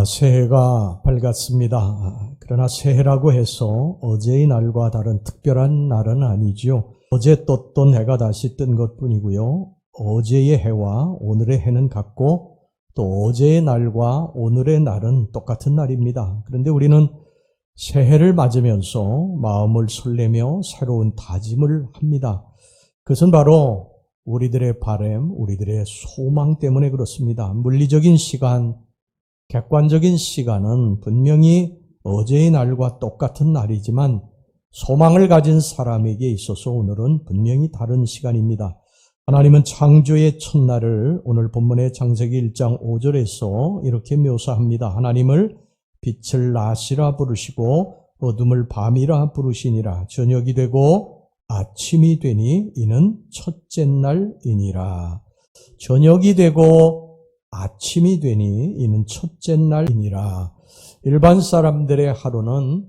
새해가 밝았습니다. 그러나 새해라고 해서 어제의 날과 다른 특별한 날은 아니지요. 어제 떴던 해가 다시 뜬 것뿐이고요. 어제의 해와 오늘의 해는 같고 또 어제의 날과 오늘의 날은 똑같은 날입니다. 그런데 우리는 새해를 맞으면서 마음을 설레며 새로운 다짐을 합니다. 그것은 바로 우리들의 바람, 우리들의 소망 때문에 그렇습니다. 물리적인 시간, 객관적인 시간은 분명히 어제의 날과 똑같은 날이지만 소망을 가진 사람에게 있어서 오늘은 분명히 다른 시간입니다. 하나님은 창조의 첫날을 오늘 본문의 창세기 1장 5절에서 이렇게 묘사합니다. 하나님을 빛을 낮이라 부르시고 어둠을 밤이라 부르시니라. 저녁이 되고 아침이 되니 이는 첫째 날이니라. 저녁이 되고 아침이 되니 이는 첫째 날이니라. 일반 사람들의 하루는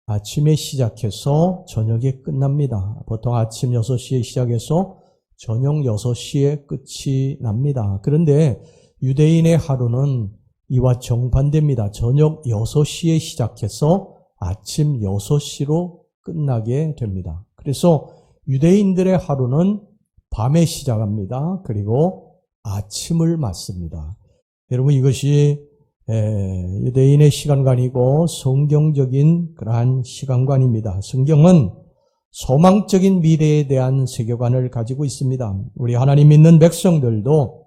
아침에 시작해서 저녁에 끝납니다. 보통 아침 6시에 시작해서 저녁 6시에 끝이 납니다. 그런데 유대인의 하루는 이와 정반대입니다. 저녁 6시에 시작해서 아침 6시로 끝나게 됩니다. 그래서 유대인들의 하루는 밤에 시작합니다. 그리고 아침을 맞습니다. 여러분, 이것이 유대인의 시간관이고 성경적인 그러한 시간관입니다. 성경은 소망적인 미래에 대한 세계관을 가지고 있습니다. 우리 하나님 믿는 백성들도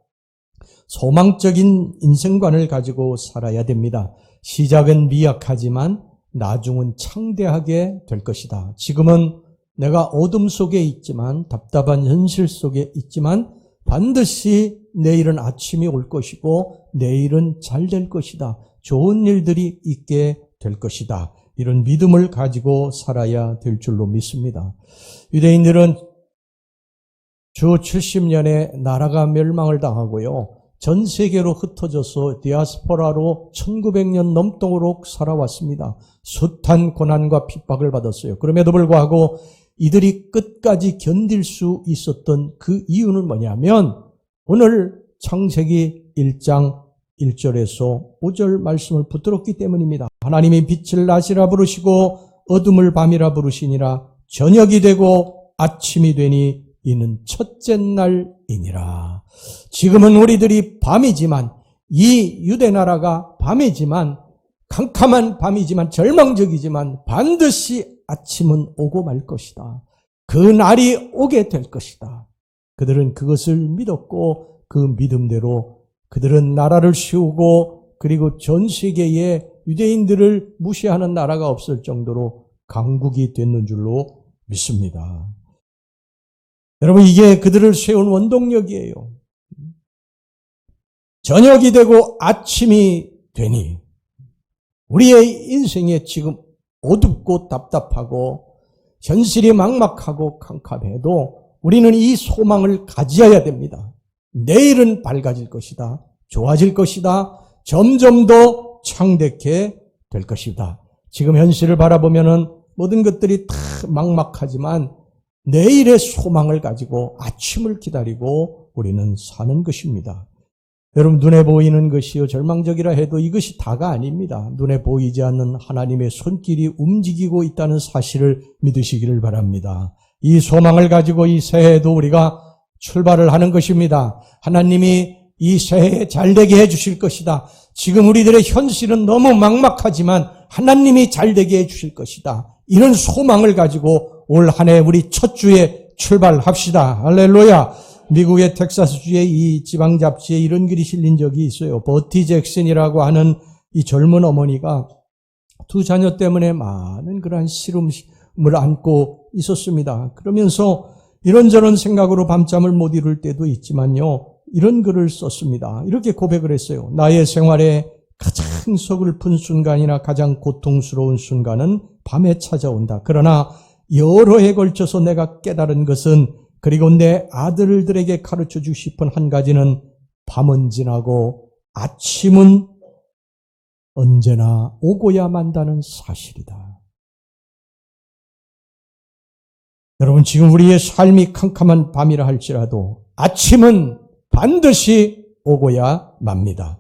소망적인 인생관을 가지고 살아야 됩니다. 시작은 미약하지만 나중은 창대하게 될 것이다. 지금은 내가 어둠 속에 있지만, 답답한 현실 속에 있지만 반드시 내일은 아침이 올 것이고 내일은 잘 될 것이다. 좋은 일들이 있게 될 것이다. 이런 믿음을 가지고 살아야 될 줄로 믿습니다. 유대인들은 주 70년에 나라가 멸망을 당하고요. 전 세계로 흩어져서 디아스포라로 1900년 넘도록 살아왔습니다. 숱한 고난과 핍박을 받았어요. 그럼에도 불구하고 이들이 끝까지 견딜 수 있었던 그 이유는 뭐냐면 오늘 창세기 1장 1절에서 5절 말씀을 붙들었기 때문입니다. 하나님이 빛을 낮이라 부르시고 어둠을 밤이라 부르시니라. 저녁이 되고 아침이 되니 이는 첫째 날이니라. 지금은 우리들이 밤이지만, 이 유대나라가 밤이지만, 캄캄한 밤이지만, 절망적이지만 반드시 아침은 오고 말 것이다. 그 날이 오게 될 것이다. 그들은 그것을 믿었고 그 믿음대로 그들은 나라를 세우고, 그리고 전 세계에 유대인들을 무시하는 나라가 없을 정도로 강국이 됐는 줄로 믿습니다. 여러분, 이게 그들을 세운 원동력이에요. 저녁이 되고 아침이 되니, 우리의 인생에 지금 어둡고 답답하고 현실이 막막하고 캄캄해도 우리는 이 소망을 가져야 됩니다. 내일은 밝아질 것이다. 좋아질 것이다. 점점 더 창대케 될 것이다. 지금 현실을 바라보면은 모든 것들이 다 막막하지만 내일의 소망을 가지고 아침을 기다리고 우리는 사는 것입니다. 여러분, 눈에 보이는 것이요 절망적이라 해도 이것이 다가 아닙니다. 눈에 보이지 않는 하나님의 손길이 움직이고 있다는 사실을 믿으시기를 바랍니다. 이 소망을 가지고 이 새해에도 우리가 출발을 하는 것입니다. 하나님이 이 새해에 잘되게 해주실 것이다. 지금 우리들의 현실은 너무 막막하지만 하나님이 잘되게 해주실 것이다. 이런 소망을 가지고 올 한 해 우리 첫 주에 출발합시다. 할렐루야. 미국의 텍사스주의 이 지방 잡지에 이런 글이 실린 적이 있어요. 버티 잭슨이라고 하는 이 젊은 어머니가 두 자녀 때문에 많은 그러한 시름을 안고 있었습니다. 그러면서 이런저런 생각으로 밤잠을 못 이룰 때도 있지만요, 이런 글을 썼습니다. 이렇게 고백을 했어요. 나의 생활에 가장 서글픈 순간이나 가장 고통스러운 순간은 밤에 찾아온다. 그러나 여러 해 걸쳐서 내가 깨달은 것은, 그리고 내 아들들에게 가르쳐주고 싶은 한 가지는, 밤은 지나고 아침은 언제나 오고야 만다는 사실이다. 여러분, 지금 우리의 삶이 캄캄한 밤이라 할지라도 아침은 반드시 오고야 맙니다.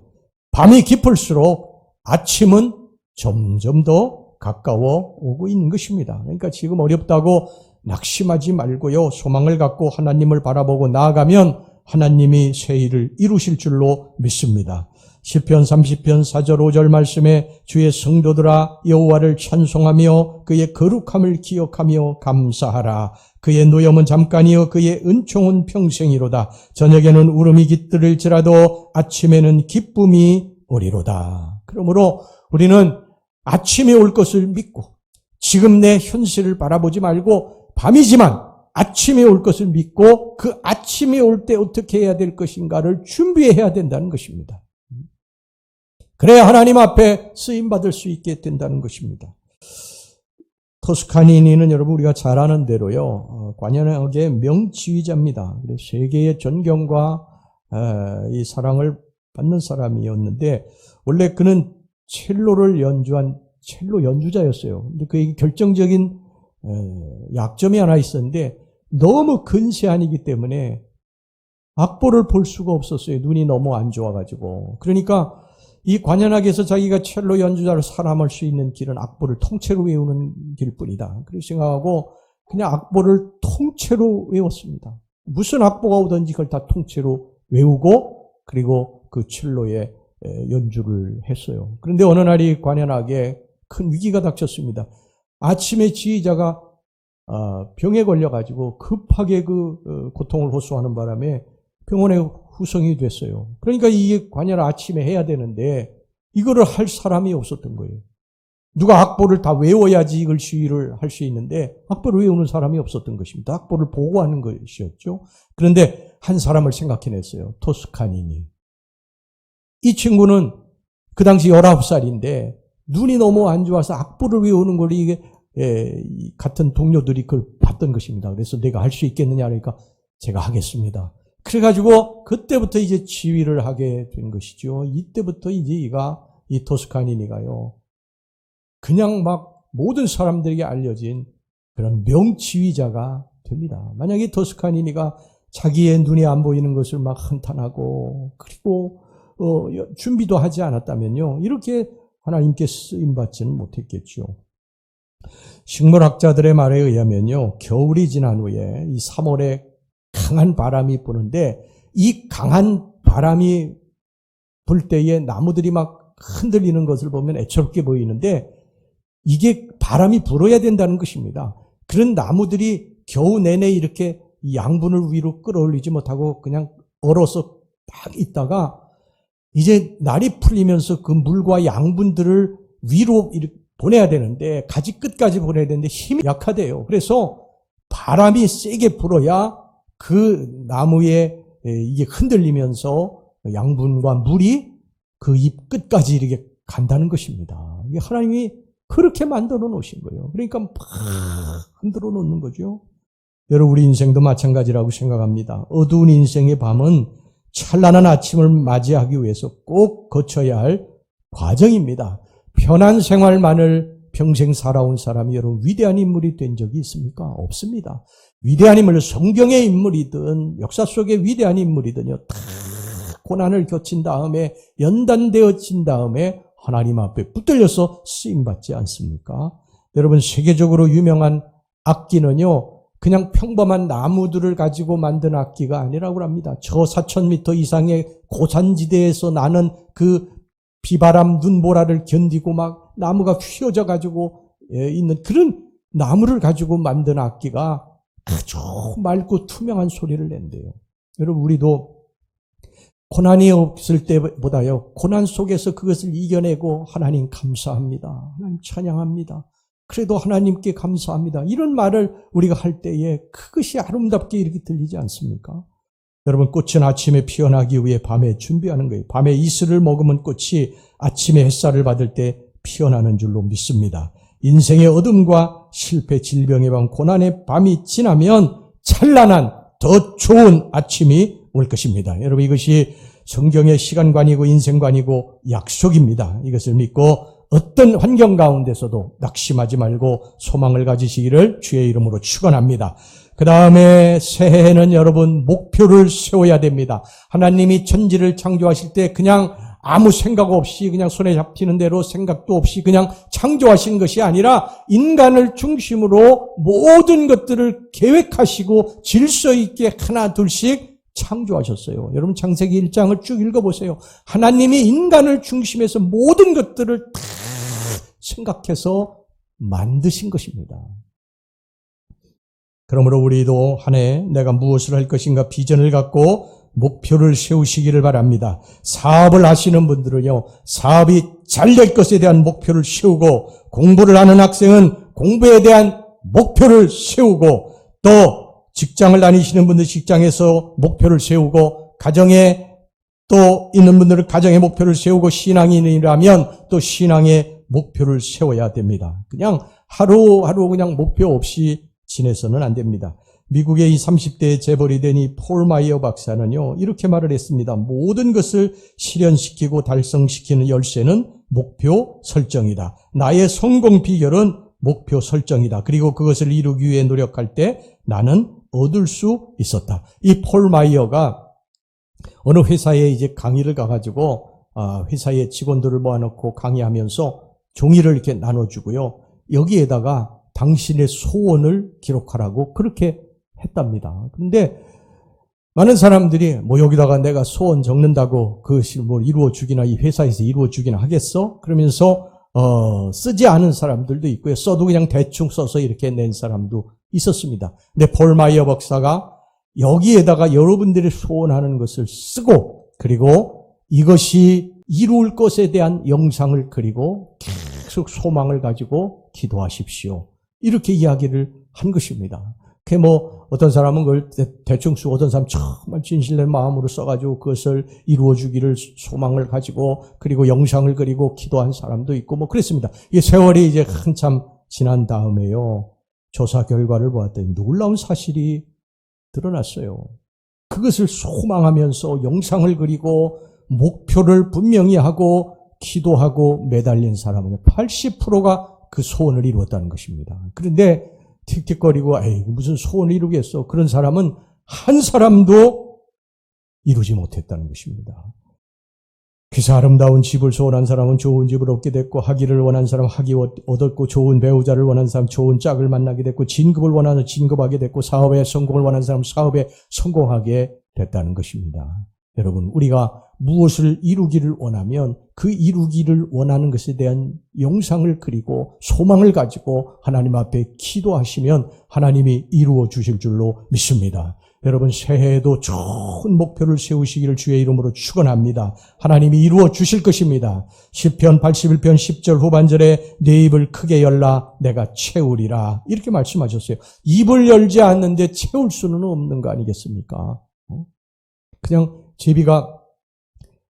밤이 깊을수록 아침은 점점 더 가까워 오고 있는 것입니다. 그러니까 지금 어렵다고 낙심하지 말고요. 소망을 갖고 하나님을 바라보고 나아가면 하나님이 새 일을 이루실 줄로 믿습니다. 시편 30편 4절 5절 말씀에 주의 성도들아 여호와를 찬송하며 그의 거룩함을 기억하며 감사하라. 그의 노염은 잠깐이요 그의 은총은 평생이로다. 저녁에는 울음이 깃들을지라도 아침에는 기쁨이 오리로다. 그러므로 우리는 아침이 올 것을 믿고 지금 내 현실을 바라보지 말고 밤이지만 아침이 올 것을 믿고 그 아침이 올 때 어떻게 해야 될 것인가를 준비해야 된다는 것입니다. 그래야 하나님 앞에 쓰임받을 수 있게 된다는 것입니다. 토스카니니는 여러분 우리가 잘 아는 대로요. 관현악의 명지휘자입니다. 세계의 존경과 이 사랑을 받는 사람이었는데 원래 그는 첼로를 연주한 첼로 연주자였어요. 근데 그에게 결정적인 약점이 하나 있었는데 너무 근세한이기 때문에 악보를 볼 수가 없었어요. 눈이 너무 안 좋아가지고. 그러니까 이 관현악에서 자기가 첼로 연주자로 살아남을 수 있는 길은 악보를 통째로 외우는 길뿐이다. 그렇게 생각하고 그냥 악보를 통째로 외웠습니다. 무슨 악보가 오든지 그걸 다 통째로 외우고 그리고 그 첼로에 연주를 했어요. 그런데 어느 날이 관현악에 큰 위기가 닥쳤습니다. 아침에 지휘자가 병에 걸려가지고 급하게 그 고통을 호소하는 바람에 병원에 후송이 됐어요. 그러니까 이게 관현악 아침에 해야 되는데 이거를 할 사람이 없었던 거예요. 누가 악보를 다 외워야지 이걸 지휘를 할 수 있는데 악보를 외우는 사람이 없었던 것입니다. 악보를 보고하는 것이었죠. 그런데 한 사람을 생각해냈어요. 토스카니니. 이 친구는 그 당시 19살인데 눈이 너무 안 좋아서 악보를 외우는 걸 이게 같은 동료들이 그걸 봤던 것입니다. 그래서 내가 할 수 있겠느냐 하니까 제가 하겠습니다. 그래가지고 그때부터 이제 지휘를 하게 된 것이죠. 이때부터 이제 이 토스카니니가요. 그냥 막 모든 사람들에게 알려진 그런 명지휘자가 됩니다. 만약에 토스카니니가 자기의 눈에 안 보이는 것을 막 한탄하고 그리고 준비도 하지 않았다면요. 이렇게 하나님께 쓰임받지는 못했겠죠. 식물학자들의 말에 의하면요. 겨울이 지난 후에 이 3월에 강한 바람이 부는데 이 강한 바람이 불 때에 나무들이 막 흔들리는 것을 보면 애처롭게 보이는데 이게 바람이 불어야 된다는 것입니다. 그런 나무들이 겨우 내내 이렇게 양분을 위로 끌어올리지 못하고 그냥 얼어서 딱 있다가 이제 날이 풀리면서 그 물과 양분들을 위로 이렇게 보내야 되는데 가지 끝까지 보내야 되는데 힘이 약하대요. 그래서 바람이 세게 불어야 그 나무에 이게 흔들리면서 양분과 물이 그 잎 끝까지 이렇게 간다는 것입니다. 이게 하나님이 그렇게 만들어 놓으신 거예요. 그러니까 막 흔들어 놓는 거죠. 여러분 우리 인생도 마찬가지라고 생각합니다. 어두운 인생의 밤은 찬란한 아침을 맞이하기 위해서 꼭 거쳐야 할 과정입니다. 편한 생활만을 평생 살아온 사람이 여러분 위대한 인물이 된 적이 있습니까? 없습니다. 위대한 인물, 성경의 인물이든 역사 속의 위대한 인물이든요. 다 고난을 겪은 다음에 연단되어진 다음에 하나님 앞에 붙들려서 쓰임받지 않습니까? 여러분 세계적으로 유명한 악기는요. 그냥 평범한 나무들을 가지고 만든 악기가 아니라고 합니다. 저 4,000m 이상의 고산지대에서 나는 그 비바람, 눈보라를 견디고 막 나무가 휘어져 가지고 있는 그런 나무를 가지고 만든 악기가 아주 맑고 투명한 소리를 낸대요. 여러분 우리도 고난이 없을 때보다요. 고난 속에서 그것을 이겨내고 하나님 감사합니다. 하나님 찬양합니다. 그래도 하나님께 감사합니다. 이런 말을 우리가 할 때에 그것이 아름답게 이렇게 들리지 않습니까? 여러분 꽃은 아침에 피어나기 위해 밤에 준비하는 거예요. 밤에 이슬을 머금은 꽃이 아침에 햇살을 받을 때 피어나는 줄로 믿습니다. 인생의 어둠과 실패, 질병의 밤, 고난의 밤이 지나면 찬란한 더 좋은 아침이 올 것입니다. 여러분 이것이 성경의 시간관이고 인생관이고 약속입니다. 이것을 믿고 어떤 환경 가운데서도 낙심하지 말고 소망을 가지시기를 주의 이름으로 축원합니다. 그 다음에 새해에는 여러분 목표를 세워야 됩니다. 하나님이 천지를 창조하실 때 그냥 아무 생각 없이 그냥 손에 잡히는 대로 생각도 없이 그냥 창조하신 것이 아니라 인간을 중심으로 모든 것들을 계획하시고 질서 있게 하나 둘씩 창조하셨어요. 여러분 창세기 1장을 쭉 읽어보세요. 하나님이 인간을 중심해서 모든 것들을 다 생각해서 만드신 것입니다. 그러므로 우리도 한 해 내가 무엇을 할 것인가 비전을 갖고 목표를 세우시기를 바랍니다. 사업을 하시는 분들은요, 사업이 잘 될 것에 대한 목표를 세우고, 공부를 하는 학생은 공부에 대한 목표를 세우고, 또 직장을 다니시는 분들 직장에서 목표를 세우고, 가정에 또 있는 분들은 가정의 목표를 세우고, 신앙인이라면 또 신앙의 목표를 세워야 됩니다. 그냥 하루하루 그냥 목표 없이 지내서는 안 됩니다. 미국의 이 30대의 재벌이 된 이 폴 마이어 박사는요, 이렇게 말을 했습니다. 모든 것을 실현시키고 달성시키는 열쇠는 목표 설정이다. 나의 성공 비결은 목표 설정이다. 그리고 그것을 이루기 위해 노력할 때 나는 얻을 수 있었다. 이 폴 마이어가 어느 회사에 이제 강의를 가가지고, 회사의 직원들을 모아놓고 강의하면서 종이를 이렇게 나눠주고요. 여기에다가 당신의 소원을 기록하라고 그렇게 했답니다. 그런데 많은 사람들이 여기다가 내가 소원 적는다고 그것이 이루어주기나 이 회사에서 이루어주기나 하겠어? 그러면서 쓰지 않은 사람들도 있고요. 써도 그냥 대충 써서 이렇게 낸 사람도 있었습니다. 근데 폴 마이어 박사가 여기에다가 여러분들이 소원하는 것을 쓰고, 그리고 이것이 이룰 것에 대한 영상을 그리고 계속 소망을 가지고 기도하십시오. 이렇게 이야기를 한 것입니다. 그게 어떤 사람은 그걸 대충 쓰고, 어떤 사람은 정말 진실된 마음으로 써가지고 그것을 이루어주기를 소망을 가지고, 그리고 영상을 그리고 기도한 사람도 있고 그랬습니다. 이 세월이 이제 한참 지난 다음에요, 조사 결과를 보았더니 놀라운 사실이 드러났어요. 그것을 소망하면서 영상을 그리고 목표를 분명히 하고 기도하고 매달린 사람은 80%가 그 소원을 이루었다는 것입니다. 그런데 틱틱거리고 무슨 소원을 이루겠어. 그런 사람은 한 사람도 이루지 못했다는 것입니다. 그래서 아름다운 집을 소원한 사람은 좋은 집을 얻게 됐고, 하기를 원한 사람은 하기 얻었고, 좋은 배우자를 원한 사람은 좋은 짝을 만나게 됐고, 진급을 원하는 진급하게 됐고, 사업에 성공을 원하는 사람은 사업에 성공하게 됐다는 것입니다. 여러분, 우리가 무엇을 이루기를 원하면 그 이루기를 원하는 것에 대한 영상을 그리고 소망을 가지고 하나님 앞에 기도하시면 하나님이 이루어 주실 줄로 믿습니다. 여러분, 새해에도 좋은 목표를 세우시기를 주의 이름으로 축원합니다. 하나님이 이루어 주실 것입니다. 시편 81편 10절 후반절에 내 입을 크게 열라 내가 채우리라, 이렇게 말씀하셨어요. 입을 열지 않는데 채울 수는 없는 거 아니겠습니까? 그냥 제비가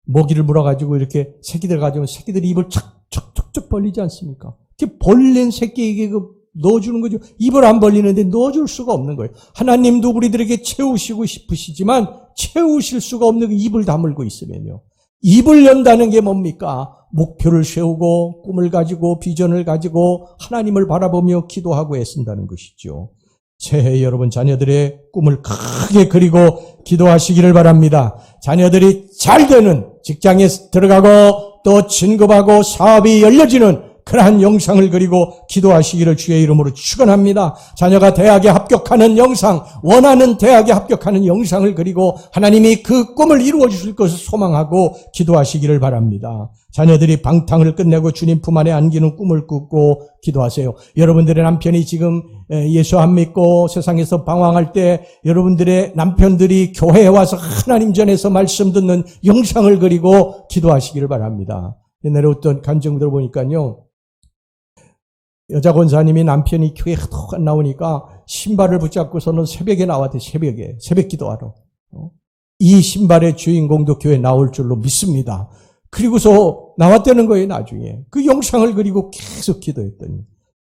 먹이를 물어가지고 이렇게 새끼들 가지고 새끼들이 입을 척척척 벌리지 않습니까? 이렇게 벌린 새끼에게 넣어주는 거죠. 입을 안 벌리는데 넣어줄 수가 없는 거예요. 하나님도 우리들에게 채우시고 싶으시지만 채우실 수가 없는 그 입을 다물고 있으면요. 입을 연다는 게 뭡니까? 목표를 세우고 꿈을 가지고 비전을 가지고 하나님을 바라보며 기도하고 애쓴다는 것이죠. 새해 여러분 자녀들의 꿈을 크게 그리고 기도하시기를 바랍니다. 자녀들이 잘 되는 직장에 들어가고 또 진급하고 사업이 열려지는 그러한 영상을 그리고 기도하시기를 주의 이름으로 축원합니다. 자녀가 대학에 합격하는 영상, 원하는 대학에 합격하는 영상을 그리고 하나님이 그 꿈을 이루어 주실 것을 소망하고 기도하시기를 바랍니다. 자녀들이 방탕을 끝내고 주님 품 안에 안기는 꿈을 꾸고 기도하세요. 여러분들의 남편이 지금 예수 안 믿고 세상에서 방황할 때 여러분들의 남편들이 교회에 와서 하나님 전에서 말씀 듣는 영상을 그리고 기도하시기를 바랍니다. 옛날에 어떤 간증 들어보니까요, 여자 권사님이 남편이 교회에 하도 안 나오니까 신발을 붙잡고서는 새벽에 나왔대. 새벽 기도하러. 이 신발의 주인공도 교회에 나올 줄로 믿습니다. 그리고서 나왔다는 거예요. 나중에 그 영상을 그리고 계속 기도했더니,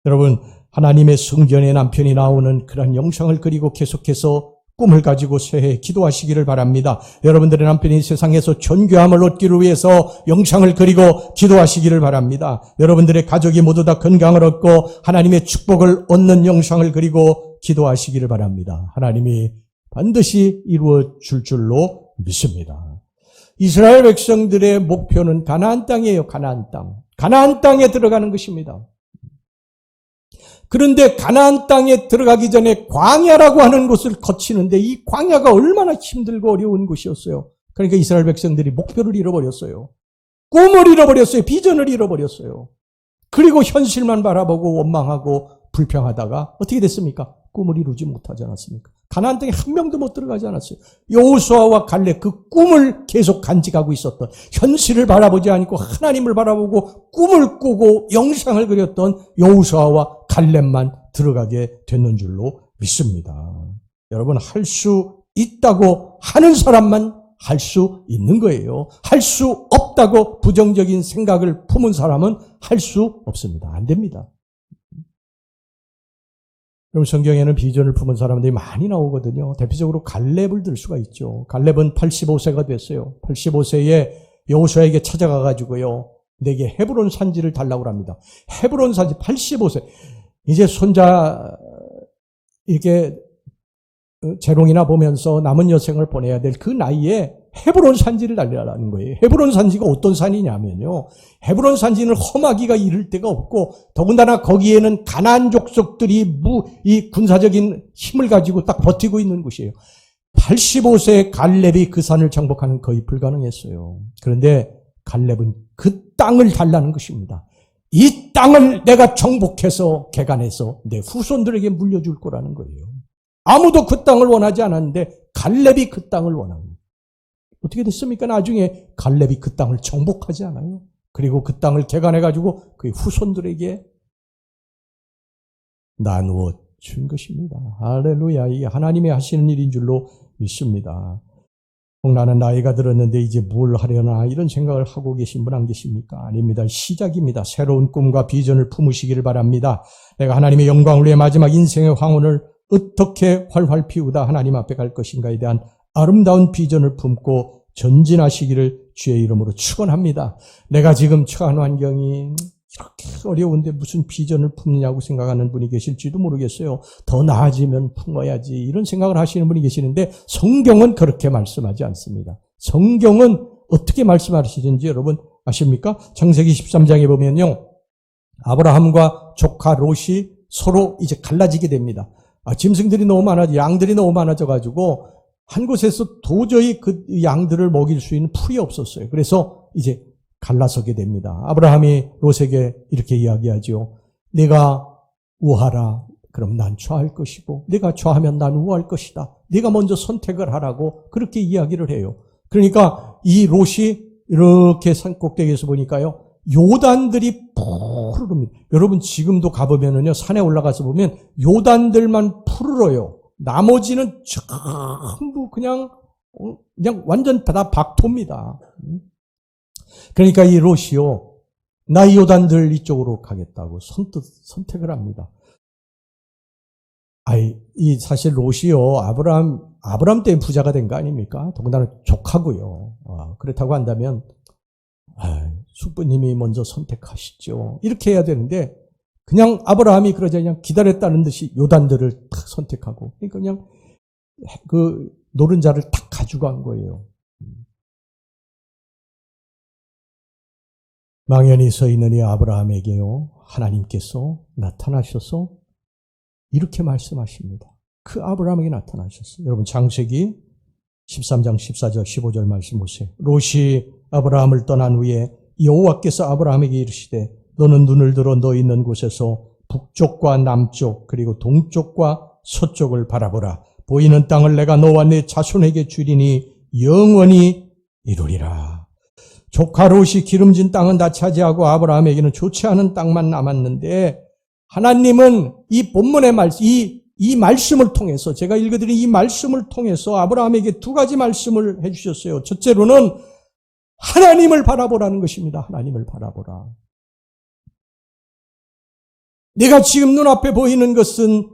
여러분, 하나님의 성전에 남편이 나오는 그런 영상을 그리고 계속해서 꿈을 가지고 새해 기도하시기를 바랍니다. 여러분들의 남편이 세상에서 존귀함을 얻기를 위해서 영상을 그리고 기도하시기를 바랍니다. 여러분들의 가족이 모두 다 건강을 얻고 하나님의 축복을 얻는 영상을 그리고 기도하시기를 바랍니다. 하나님이 반드시 이루어 줄 줄로 믿습니다. 이스라엘 백성들의 목표는 가나안 땅이에요. 가나안 땅. 가나안 땅에 들어가는 것입니다. 그런데 가나안 땅에 들어가기 전에 광야라고 하는 곳을 거치는데 이 광야가 얼마나 힘들고 어려운 곳이었어요. 그러니까 이스라엘 백성들이 목표를 잃어버렸어요. 꿈을 잃어버렸어요. 비전을 잃어버렸어요. 그리고 현실만 바라보고 원망하고 불평하다가 어떻게 됐습니까? 꿈을 이루지 못하지 않았습니까? 가나안 땅에 한 명도 못 들어가지 않았어요. 여호수아와 갈렙 그 꿈을 계속 간직하고 있었던, 현실을 바라보지 않고 하나님을 바라보고 꿈을 꾸고 영상을 그렸던 여호수아와 갈렙만 들어가게 됐는 줄로 믿습니다. 여러분, 할 수 있다고 하는 사람만 할 수 있는 거예요. 할 수 없다고 부정적인 생각을 품은 사람은 할 수 없습니다. 안 됩니다. 여러분, 성경에는 비전을 품은 사람들이 많이 나오거든요. 대표적으로 갈렙을 들 수가 있죠. 갈렙은 85세가 됐어요. 85세에 여호수아에게 찾아가가지고요, 내게 헤브론 산지를 달라고 합니다. 헤브론 산지 85세. 이제 손자, 이게 재롱이나 보면서 남은 여생을 보내야 될 그 나이에 헤브론 산지를 달라는 거예요. 헤브론 산지가 어떤 산이냐면요, 헤브론 산지는 험하기가 이를 데가 없고, 더군다나 거기에는 가나안 족속들이 이 군사적인 힘을 가지고 딱 버티고 있는 곳이에요. 85세 갈렙이 그 산을 정복하는 거의 불가능했어요. 그런데 갈렙은 그 땅을 달라는 것입니다. 이 땅을 내가 정복해서 개간해서 내 후손들에게 물려줄 거라는 거예요. 아무도 그 땅을 원하지 않았는데 갈렙이 그 땅을 원합니다. 어떻게 됐습니까? 나중에 갈렙이 그 땅을 정복하지 않아요. 그리고 그 땅을 개간해가지고 그의 후손들에게 나누어 준 것입니다. 할렐루야. 이게 하나님이 하시는 일인 줄로 믿습니다. 나는 나이가 들었는데 이제 뭘 하려나 이런 생각을 하고 계신 분 안 계십니까? 아닙니다. 시작입니다. 새로운 꿈과 비전을 품으시기를 바랍니다. 내가 하나님의 영광을 위해 마지막 인생의 황혼을 어떻게 활활 피우다 하나님 앞에 갈 것인가에 대한 아름다운 비전을 품고 전진하시기를 주의 이름으로 축원합니다. 내가 지금 처한 환경이 이렇게 어려운데 무슨 비전을 품느냐고 생각하는 분이 계실지도 모르겠어요. 더 나아지면 품어야지 이런 생각을 하시는 분이 계시는데 성경은 그렇게 말씀하지 않습니다. 성경은 어떻게 말씀하시는지 여러분 아십니까? 창세기 13장에 보면요, 아브라함과 조카 롯이 서로 이제 갈라지게 됩니다. 짐승들이 너무 많아져, 양들이 너무 많아져가지고 한 곳에서 도저히 그 양들을 먹일 수 있는 풀이 없었어요. 그래서 이제 갈라서게 됩니다. 아브라함이 롯에게 이렇게 이야기하죠. 네가 우하라. 그럼 난 좌할 것이고, 네가 좌하면 난 우할 것이다. 네가 먼저 선택을 하라고 그렇게 이야기를 해요. 그러니까 이 롯이 이렇게 산 꼭대기에서 보니까요, 요단들이 푸르릅니다. 여러분 지금도 가보면은요, 산에 올라가서 보면 요단들만 푸르러요. 나머지는 전부 그냥 완전 다 박토입니다. 그러니까 이 롯이요, 나 이 요단들 이쪽으로 가겠다고 선택을 합니다. 이 사실 롯이요, 아브라함 때문에 부자가 된 거 아닙니까? 더군다나 족하고요. 그렇다고 한다면, 숙부님이 먼저 선택하시죠. 이렇게 해야 되는데, 그냥 아브라함이 그러자 그냥 기다렸다는 듯이 요단들을 탁 선택하고, 그러니까 그냥 그 노른자를 탁 가져간 거예요. 망연히 서 있는 이 아브라함에게요, 하나님께서 나타나셔서 이렇게 말씀하십니다. 그 아브라함에게 나타나셨어요. 여러분 창세기 13장 14절 15절 말씀 보세요. 롯이 아브라함을 떠난 후에 여호와께서 아브라함에게 이르시되 너는 눈을 들어 너 있는 곳에서 북쪽과 남쪽 그리고 동쪽과 서쪽을 바라보라. 보이는 땅을 내가 너와 네 자손에게 주리니 영원히 이루리라. 조카 롯이 기름진 땅은 다 차지하고 아브라함에게는 좋지 않은 땅만 남았는데, 하나님은 이 본문의 말씀, 이 말씀을 통해서, 제가 읽어드린 이 말씀을 통해서 아브라함에게 두 가지 말씀을 해주셨어요. 첫째로는 하나님을 바라보라는 것입니다. 하나님을 바라보라. 내가 지금 눈앞에 보이는 것은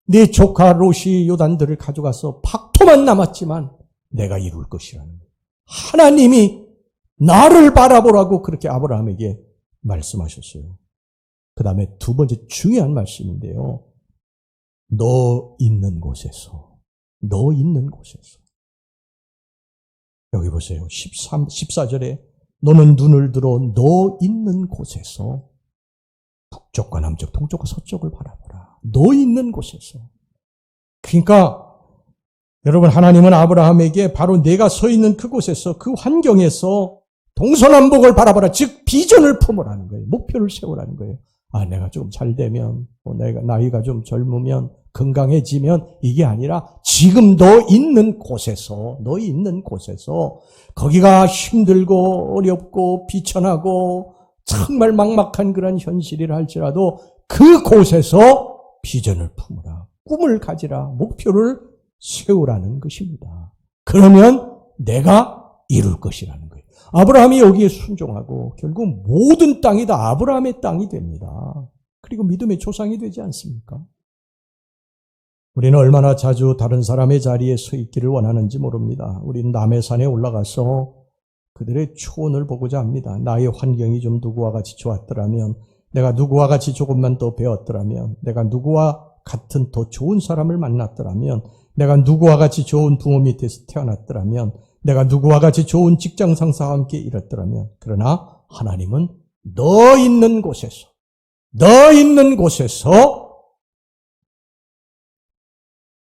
네 조카 롯이 요단들을 가져가서 박토만 남았지만 내가 이룰 것이라는 거예요. 하나님이 나를 바라보라고 그렇게 아브라함에게 말씀하셨어요. 그 다음에 두 번째 중요한 말씀인데요. 너 있는 곳에서. 여기 보세요. 14절에 너는 눈을 들어 너 있는 곳에서 북쪽과 남쪽, 동쪽과 서쪽을 바라보라. 너 있는 곳에서. 그러니까 여러분, 하나님은 아브라함에게 바로 내가 서 있는 그곳에서, 그 환경에서 동서남북을 바라보라. 즉 비전을 품으라는 거예요. 목표를 세우라는 거예요. 내가 좀 잘 되면, 내가 나이가 좀 젊으면, 건강해지면, 이게 아니라 지금 너 있는 곳에서 거기가 힘들고 어렵고 비천하고 정말 막막한 그런 현실이라 할지라도 그곳에서 비전을 품으라. 꿈을 가지라. 목표를 세우라는 것입니다. 그러면 내가 이룰 것이라는 거예요. 아브라함이 여기에 순종하고 결국 모든 땅이 다 아브라함의 땅이 됩니다. 그리고 믿음의 조상이 되지 않습니까? 우리는 얼마나 자주 다른 사람의 자리에 서 있기를 원하는지 모릅니다. 우리는 남의 산에 올라가서 그들의 초원을 보고자 합니다. 나의 환경이 좀 누구와 같이 좋았더라면, 내가 누구와 같이 조금만 더 배웠더라면, 내가 누구와 같은 더 좋은 사람을 만났더라면, 내가 누구와 같이 좋은 부모 밑에서 태어났더라면, 내가 누구와 같이 좋은 직장 상사와 함께 일했더라면, 그러나 하나님은 너 있는 곳에서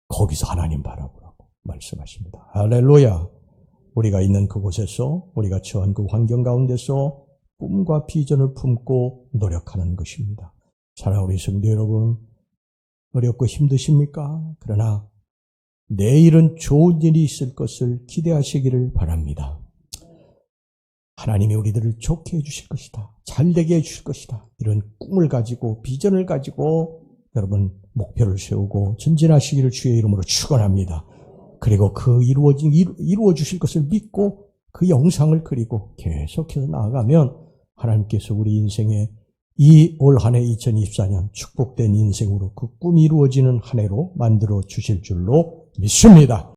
거기서 하나님 바라보라고 말씀하십니다. 할렐루야. 우리가 있는 그곳에서, 우리가 처한 그 환경 가운데서 꿈과 비전을 품고 노력하는 것입니다. 사랑하는 우리 성도 여러분, 어렵고 힘드십니까? 그러나 내일은 좋은 일이 있을 것을 기대하시기를 바랍니다. 하나님이 우리들을 좋게 해주실 것이다. 잘되게 해주실 것이다. 이런 꿈을 가지고 비전을 가지고 여러분 목표를 세우고 전진하시기를 주의 이름으로 축원합니다. 그리고 그 이루어 주실 것을 믿고 그 영상을 그리고 계속해서 나아가면 하나님께서 우리 인생에 이 올 한 해 2024년 축복된 인생으로 그 꿈이 이루어지는 한 해로 만들어 주실 줄로 믿습니다.